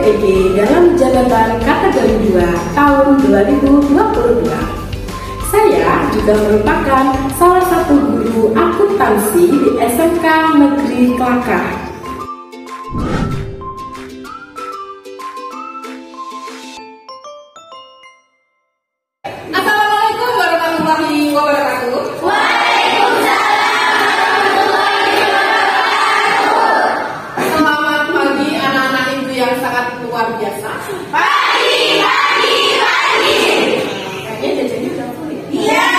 PG dalam jabatan kategori 2 tahun 2022. Saya juga merupakan salah satu guru akuntansi di SMK Negeri Klakar. Assalamualaikum warahmatullahi wabarakatuh. Selamat pagi anak-anak ibu yang sangat luar biasa. Pagi. Kayaknya jajannya udah full ya? Iya.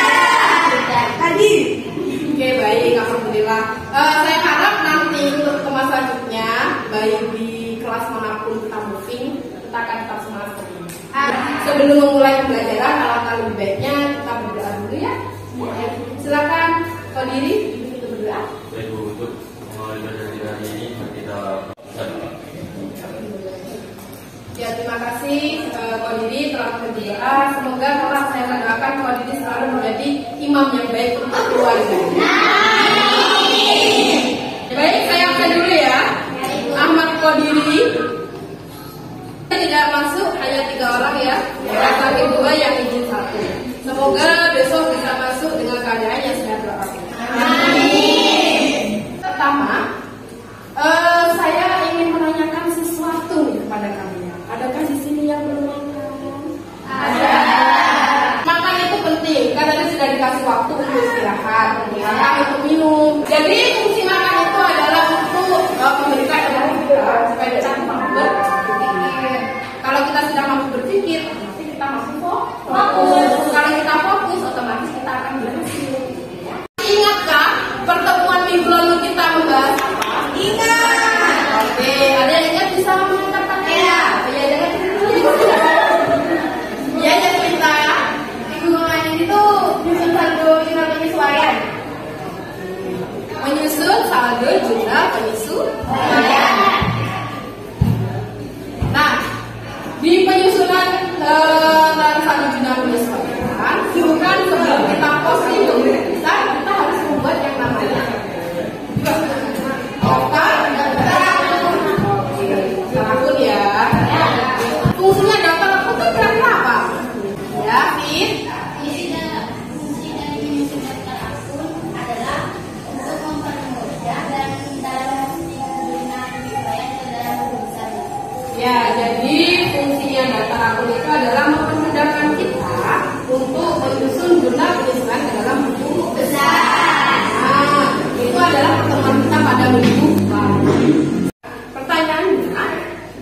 Tadi. Oke, baik, alhamdulillah. Saya harap nanti untuk kemas selanjutnya, baik di kelas manapun kita moving, kita akan tetap semangat seperti ini. Sebelum memulai pembelajaran, alangkah lebih baiknya kita berdoa dulu ya. Silakan kau diri, kita berdoa. Baik Bu, untuk mulai belajar hari ini kita Ya, terima kasih Kau Diri telah berdoa. Semoga kelak saya mendoakan Kau Diri selalu menjadi imam yang baik untuk keluarga. Baik, saya akan dulu ya. Ahmad Kau Diri. Tidak masuk hanya 3 orang ya. Yang 2 yang izin 1. Semoga besok bisa masuk dengan keadaan yang sehat walafiat. Amin. Pertama, saya ingin menanyakan sesuatu nih kepada kalian. Adakah di sini yang belum makan? Ada. Makan itu penting, karena tadi sudah dikasih waktu untuk istirahat, untuk minum. Jadi fungsi makan itu adalah untuk memberikan energi kita supaya kita mampu berpikir. Kalau kita sudah mampu berpikir, otomatis kita mampu fokus. Kalau kita fokus, otomatis kita akan berhasil. Ingatkah pertemuan minggu lalu kita membahas apa? Ingat. Oke, ada yang ingat bisa mengatakan ya. Ya, jangan ya, jadi kita minggu kemarin itu menyusun saldo jurnal penyesuaian. Menyusun saldo jurnal penyesuaian. Nah, di penyusunan saldo jurnal penyesuaian, bukan sebelum kita posting kita harus membuat yang namanya daftar akun ya. Fungsinya daftar akun itu kira-kira apa? Ya, Fit. Fungsi dari menyusun daftar akun adalah untuk mempermudah dan dalam jurnal penyesuaian ke dalam buku besar. Ya, jadi fungsinya daftar akun itu adalah mempermudahkan kita untuk menyusun jurnal penyesuaian ke dalam buku besar. Nah, itu adalah pertemuan kita pada minggu lalu. Pertanyaannya,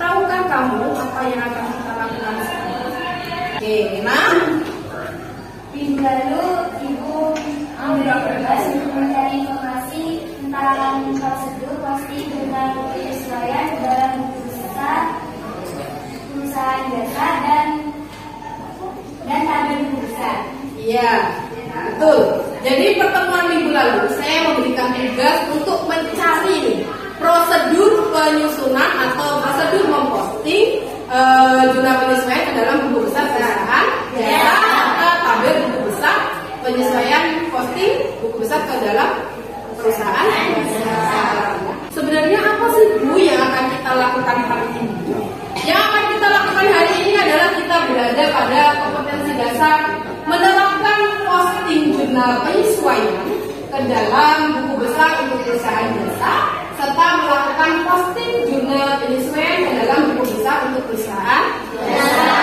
tahukah kamu apa yang akan kita lakukan sekarang? Oke, nah. Minggu lalu Ibu ambil tugas untuk mencari informasi tentang prosedur posting jurnal penyesuaian dalam buku besar, perusahaan jasa dan tabel buku besar. Iya, betul. Jadi pertemuan minggu lalu saya memberikan tugas untuk mencari prosedur penyusunan atau prosedur memposting jurnal penyesuaian ke dalam buku besar perusahaan jasa atau tabel buku besar penyesuaian posting buku besar ke dalam perusahaan jasa. Sebenarnya apa sih Bu yang akan kita lakukan hari ini? Yang akan kita lakukan hari ini adalah kita berada pada kompetensi dasar menerapkan posting jurnal penyesuaian ke dalam buku besar untuk perusahaan jasa serta melakukan posting jurnal penyesuaian ke dalam buku besar untuk perusahaan jasa.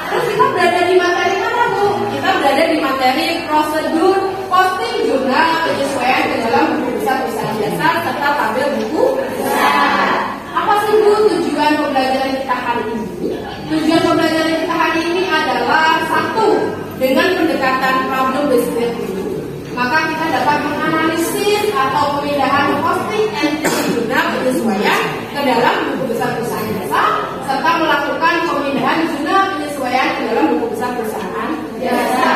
Terus kita berada di materi mana Bu? Kita berada di materi prosedur posting jurnal penyesuaian ke dalam buku besar perusahaan jasa serta tabel buku besar. Apa sih Bu tujuan pembelajaran kita hari ini? Tujuan pembelajaran kita hari ini adalah satu, dengan pendekatan problem based review, maka kita dapat menganalisis atau pemindahan posting entry jurnal penyesuaian ke dalam buku besar perusahaan jasa serta melakukan pemindahan jurnal penyesuaian ke dalam buku besar perusahaan jasa.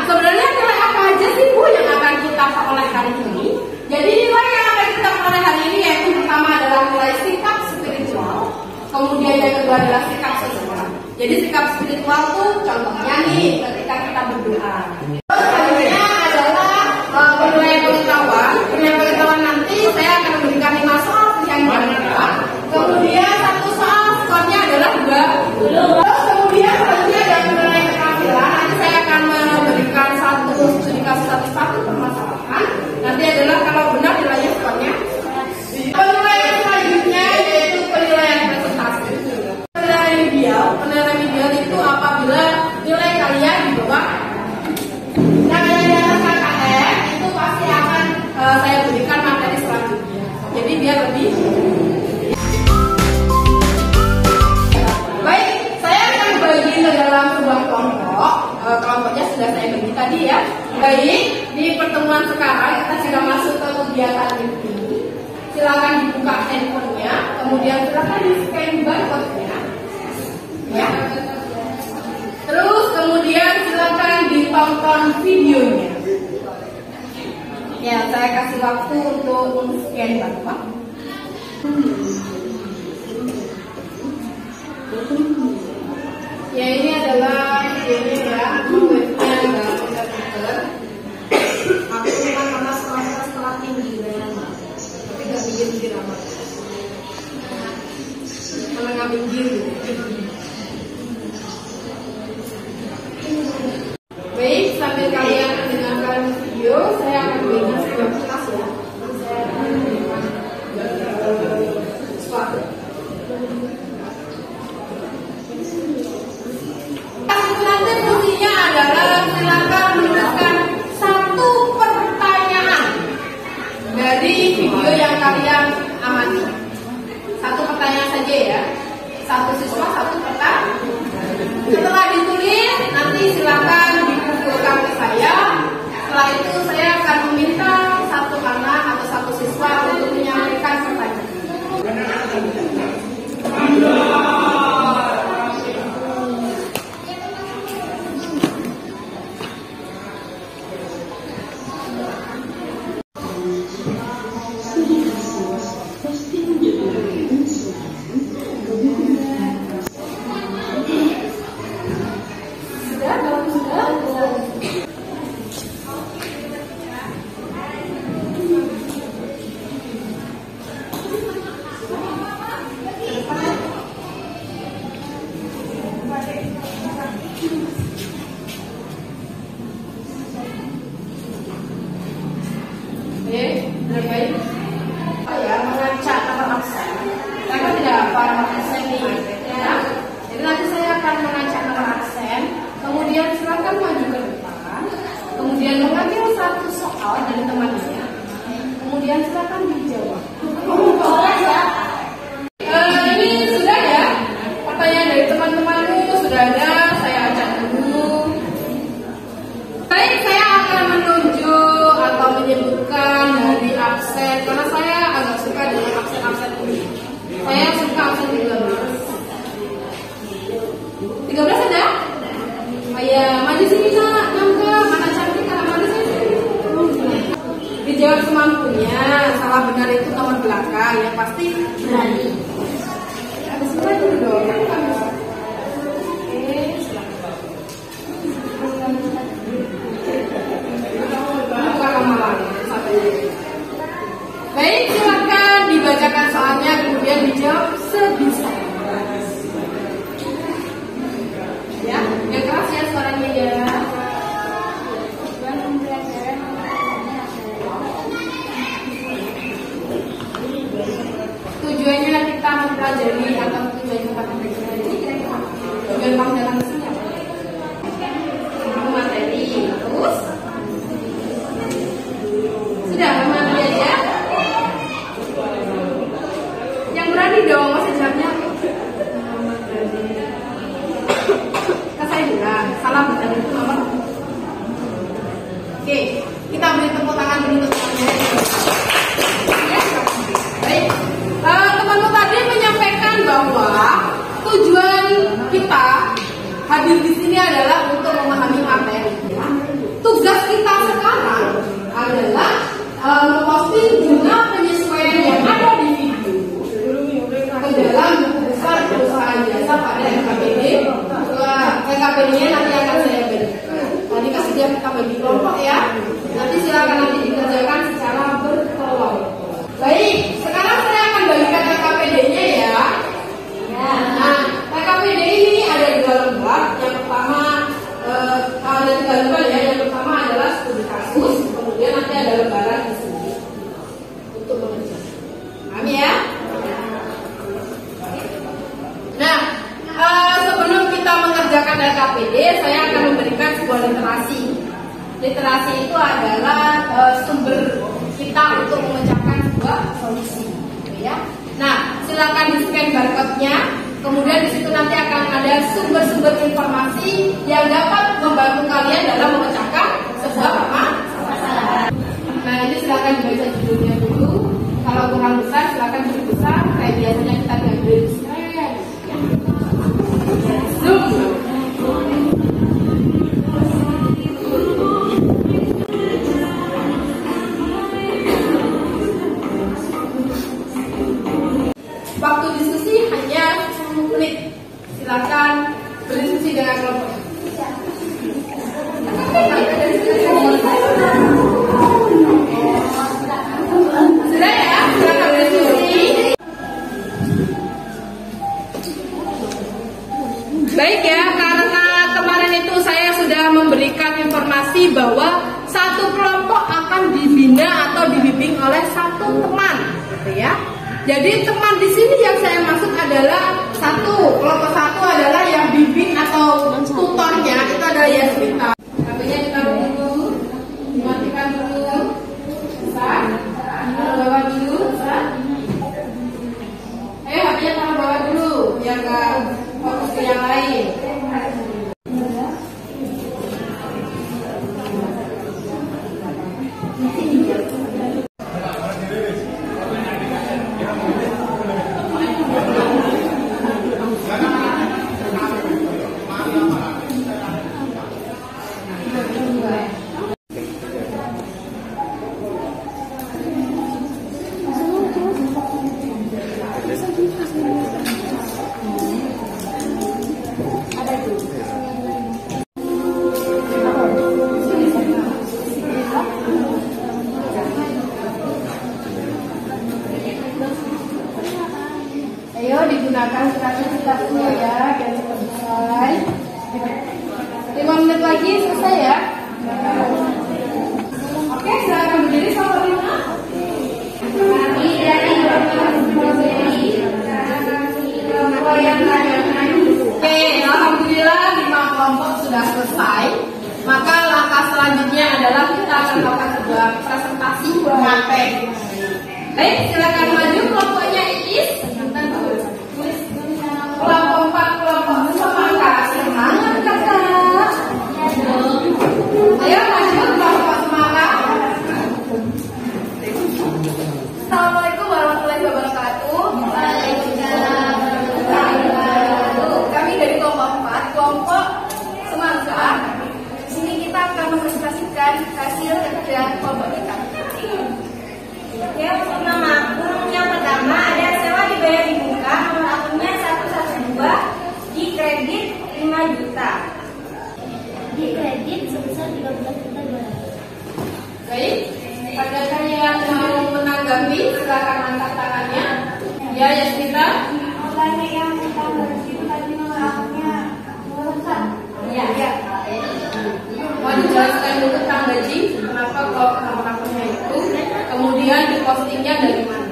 Sebenarnya nilai apa aja sih Bu yang akan kita peroleh hari ini? Jadi nilai yang akan kita peroleh hari ini yaitu pertama adalah nilai sikap spiritual, kemudian yang kedua adalah sikap seseorang. Jadi sikap spiritual itu contohnya nih ketika kita berdoa. Selanjutnya adalah penilaian pengetahuan nanti saya akan memberikan 5 soal yang berbeda. Kemudian 1 soal skornya lebih. Baik, saya akan bagi ke dalam sebuah kelompok. Kelompoknya sudah saya bagi tadi ya. Baik, di pertemuan sekarang kita sudah masuk ke kegiatan ini. Silakan dibuka handphonenya, kemudian silakan di scan barcode-nya. Ya. Terus kemudian silakan ditonton videonya. Ya, saya kasih waktu untuk men-scan barcode. Ya, ini adalah videonya ya, webnya nggak komputer. Aku bukan karena sekolah tinggi, tapi nggak pinggir-pinggir amat. Menengah pinggir. Baik, sambil kalian mendengarkan video, saya akan berikan sebuah kelas ya. Saya akan memberikan sesuatu. Nanti fungsinya adalah silakan menuliskan satu pertanyaan dari video yang kalian amati. Satu pertanyaan saja ya. Satu siswa satu pertanyaan. Setelah ditulis, nanti silakan dikumpulkan ke saya. Setelah itu saya akan meminta satu anak atau satu siswa untuk menyampaikan pertanyaan. Baik, ya mengacak nomor absen. Saya kan tidak apa nomor absen nih, ya. Jadi nanti saya akan mengacak nomor absen. Kemudian silakan maju ke depan. Kemudian mengambil satu soal dari temannya. Kemudian silakan dijawab. Ini sudah ya. Pertanyaan dari teman-temanmu sudah ada. Saya acak dulu. Baik, saya akan menunjuk atau menyebutkan dari absen karena saya agak suka dengan absen-absen ini. Saya suka absen 13 ada? Ya, maju sini nak, Nangga, mana cantik anak mana sini? Dijawab semampunya, salah benar itu nomor belakang, yang pasti berani. Habis itu maju dong, kamu kan bisa. Oke, silakan. Baik, silakan dibacakan soalnya kemudian dijawab sebisa. Ya, yang keras ya suaranya ya. Tujuannya kita mempelajari atau tujuan kita mempelajari ini kira-kira tujuan kamu datang ke sini apa? Materi, terus sudah materi aja. Yang berani dong, masa jawabnya saya bilang salah benar itu nomor. Oke, kita beri tepuk tangan dulu untuk temannya. Baik, teman-teman tadi menyampaikan bahwa tujuan kita hadir di sini adalah untuk memahami materi. Tugas kita sekarang adalah memposting jumlah penyesuaian yang ada di video ke dalam buku besar perusahaan jasa pada LKPD. LKPD-nya nanti akan saya berikan. Tadi kasih dia kita bagi kelompok ya. Nanti silakan nanti dikerjakan secara berkelompok. Baik, sekarang saya akan bagikan LKPD-nya ya. Nah, LKPD ini ada dua lembar. Yang pertama ada tiga lembar ya. Yang pertama adalah studi kasus. Kemudian nanti ada lembaran di sini untuk mengerjakan. Paham ya? Nah, sebelum kita mengerjakan LKPD, saya akan memberikan sebuah literasi. Literasi itu adalah sumber kita untuk memecahkan sebuah solusi. ya. Nah, silakan di-scan barcode-nya. Kemudian di situ nanti akan ada sumber-sumber informasi yang dapat membantu kalian dalam memecahkan sebuah masalah. Nah, ini silakan dibaca judulnya dulu. Kalau kurang besar, silakan lebih besar. Kayak biasanya kita diambil Zoom. Waktu diskusi hanya 10 menit. Silakan berdiskusi dengan kelompok. Sudah ya, silakan berdiskusi. Baik ya, karena kemarin itu saya sudah memberikan informasi bahwa satu kelompok akan dibina atau dibimbing oleh satu teman, gitu ya. Jadi teman di sini yang saya maksud adalah kelompok satu adalah yang bimbing atau tutornya itu adalah Yasmita. HP-nya ditaruh dulu, dimatikan dulu, besar, taruh bawah dulu, besar. HP-nya taruh bawah dulu, biar nggak fokus ke yang lain. Ayo digunakan kreativitasnya ya, biar cepat selesai. 5 menit lagi selesai ya. Oke, silakan berdiri sama Rina. Oke, alhamdulillah 5 kelompok sudah selesai. Maka langkah selanjutnya adalah kita akan melakukan sebuah presentasi materi. Baik, silakan maju kelompoknya Iis. Kelompok 4, kelompok semangka. Semangat kakak. Ayo maju kelompok semangka. Assalamualaikum warahmatullahi wabarakatuh. Waalaikumsalam warahmatullahi wabarakatuh. Kami dari kelompok 4, kelompok semangka. Di sini kita akan mempresentasikan hasil kerja kelompok kita. Oke, untuk nama akun yang pertama ada sewa dibayar di muka, nomor akunnya 112, di kredit 5 juta. Di kredit sebesar 13.200. Baik, adakah yang mau menanggapi? Silakan angkat tangannya. Ya, Yasmita. Makanya yang kita bersih tadi nomor akunnya lengkap. Ya. Mau dijelaskan dulu tentang gaji, kenapa kok nomor akunnya itu, kemudian di postingnya dari mana?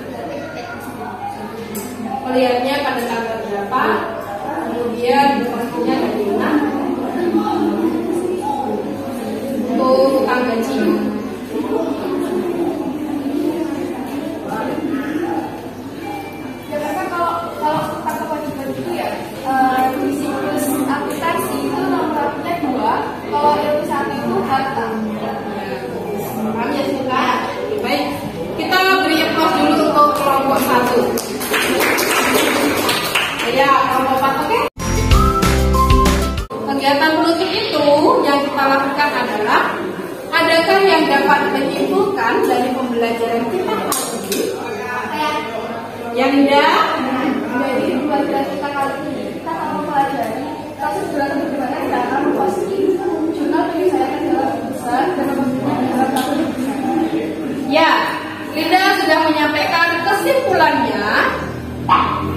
Melihatnya pada tanggal berapa, kemudian di postingnya dari mana? Untuk tentang gaji. Ya karena kalau tentang kewajiban itu ya di siklus akuntansi itu nomor akunnya 2, kalau ilmu 1 itu harta. Paham ya suka? Baik, kita beri applause dulu untuk kelompok 1. Ya, kelompok 4, oke? Kegiatan penutup itu yang kita lakukan adalah, adakah yang dapat menyimpulkan dari pembelajaran kita hari ini? Yang tidak? Dari pembelajaran kita kali ini kita akan mempelajari kasus belajar bagaimana dalam posting jurnal penyelesaian dalam besar dan membentuknya dalam satu. Ya, Linda sudah menyampaikan kesimpulannya.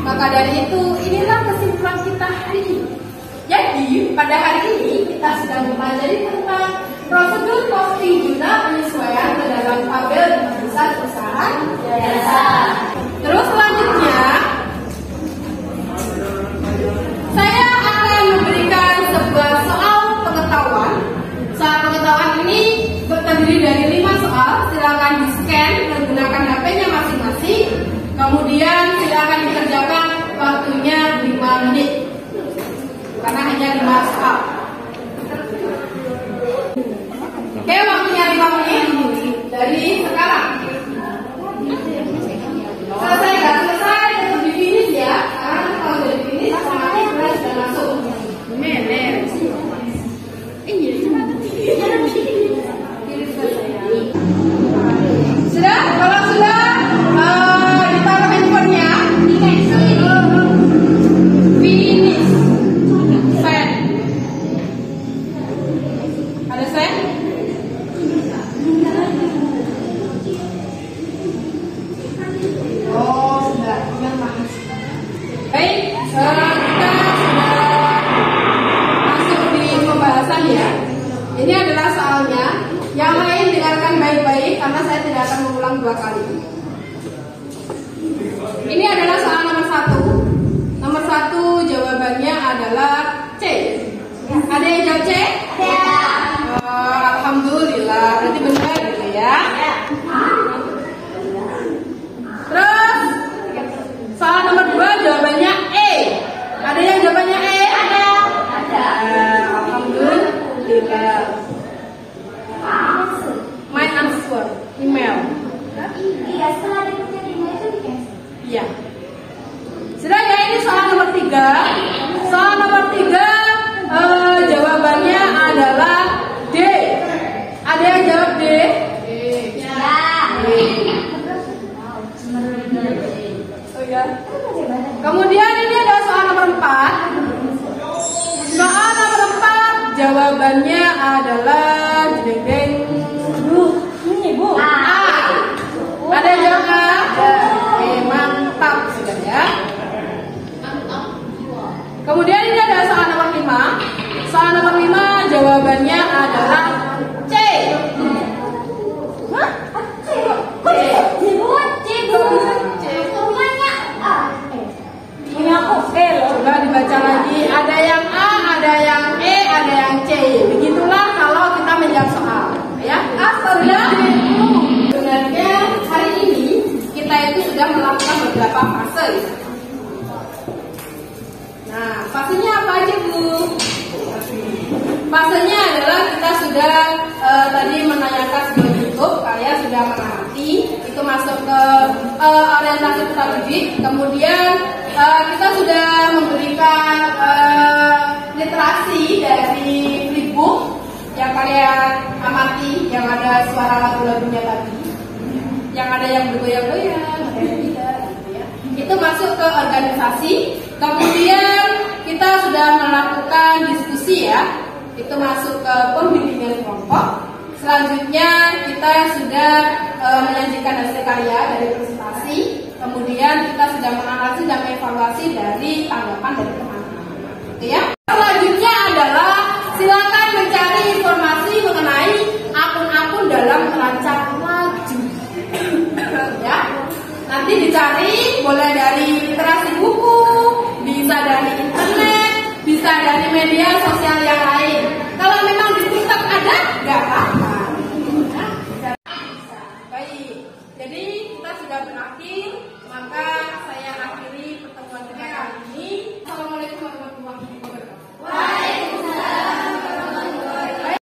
Maka dari itu, inilah kesimpulan kita hari ini. Jadi, pada hari ini kita sedang mempelajari tentang prosedur posting jurnal penyesuaian ke dalam tabel besar perusahaan jasa. Terus selanjutnya, saya akan memberikan sebuah soal pengetahuan. Soal pengetahuan ini terdiri dari 5 soal. Silakan di-scan menggunakan HP-nya masing-masing. Kemudian silakan dikerjakan waktunya 5 menit karena hanya 5 soal. Oke, waktunya 5 menit dari sekarang. Selesai nggak selesai tetap di finish ya. Karena kalau sudah di finish otomatis kelas sudah masuk. Sudah? Kalau sudah ditaruh handphonenya. Finish. Send. Ada send? Oh, sudah. Baik, sekarang kita sudah masuk di pembahasan ya. Ini adalah soalnya. Yang lain dengarkan baik-baik karena saya tidak akan mengulang 2 kali. Ini adalah soal nomor 1. Nomor 1 jawabannya adalah C. Ada yang jawab C? Ada. Alhamdulillah, berarti benar gitu ya. Terus soal nomor 2 jawabannya E. Ada yang jawabannya E? Ada. Alhamdulillah. My answer, email. Iya, setelah ada kerja di email itu di-cancel. Iya. Sudah ya, ini soal nomor 3. Soal nomor 3 jawabannya adalah D. Ada yang jawab D? Ya. Oh ya. Kemudian ini ada soal nomor 4. Soal nomor 4 jawabannya adalah jeng-jeng. Bu. A. Ada yang jawab A? Oke, mantap sudah ya. Kemudian ini ada soal nomor 5. Soal nomor 5 jawabannya adalah C. Hah? C. Kok C? C. Bukannya A. Punya aku E loh. Coba dibaca lagi. Ada yang A, ada yang E, ada yang C. Begitulah kalau kita menjawab soal. Ya, sudah. Sebenarnya hari ini kita itu sudah melakukan beberapa fase. Nah, fasenya apa aja Bu? Fasenya adalah kita sudah tadi menanyakan ke YouTube, kalian sudah mengerti. Itu masuk ke orientasi pedagogik. Kemudian kita sudah memberikan literasi dari flipbook yang kalian amati, yang ada suara lagu-lagunya tadi, yang ada yang bergoyang-goyang, ada yang tidak, gitu ya. Itu masuk ke organisasi. Kemudian kita sudah melakukan diskusi ya, itu masuk ke pembimbingan kelompok. Selanjutnya kita sudah menyajikan hasil karya dari presentasi. Kemudian kita sudah menganalisis dan mengevaluasi dari tanggapan dari teman-teman. Oke ya. Selanjutnya adalah silakan mencari informasi mengenai akun-akun dalam merancang laju. Ya. Nanti dicari boleh dari literasi buku, bisa dari internet, bisa dari media sosial yang lain.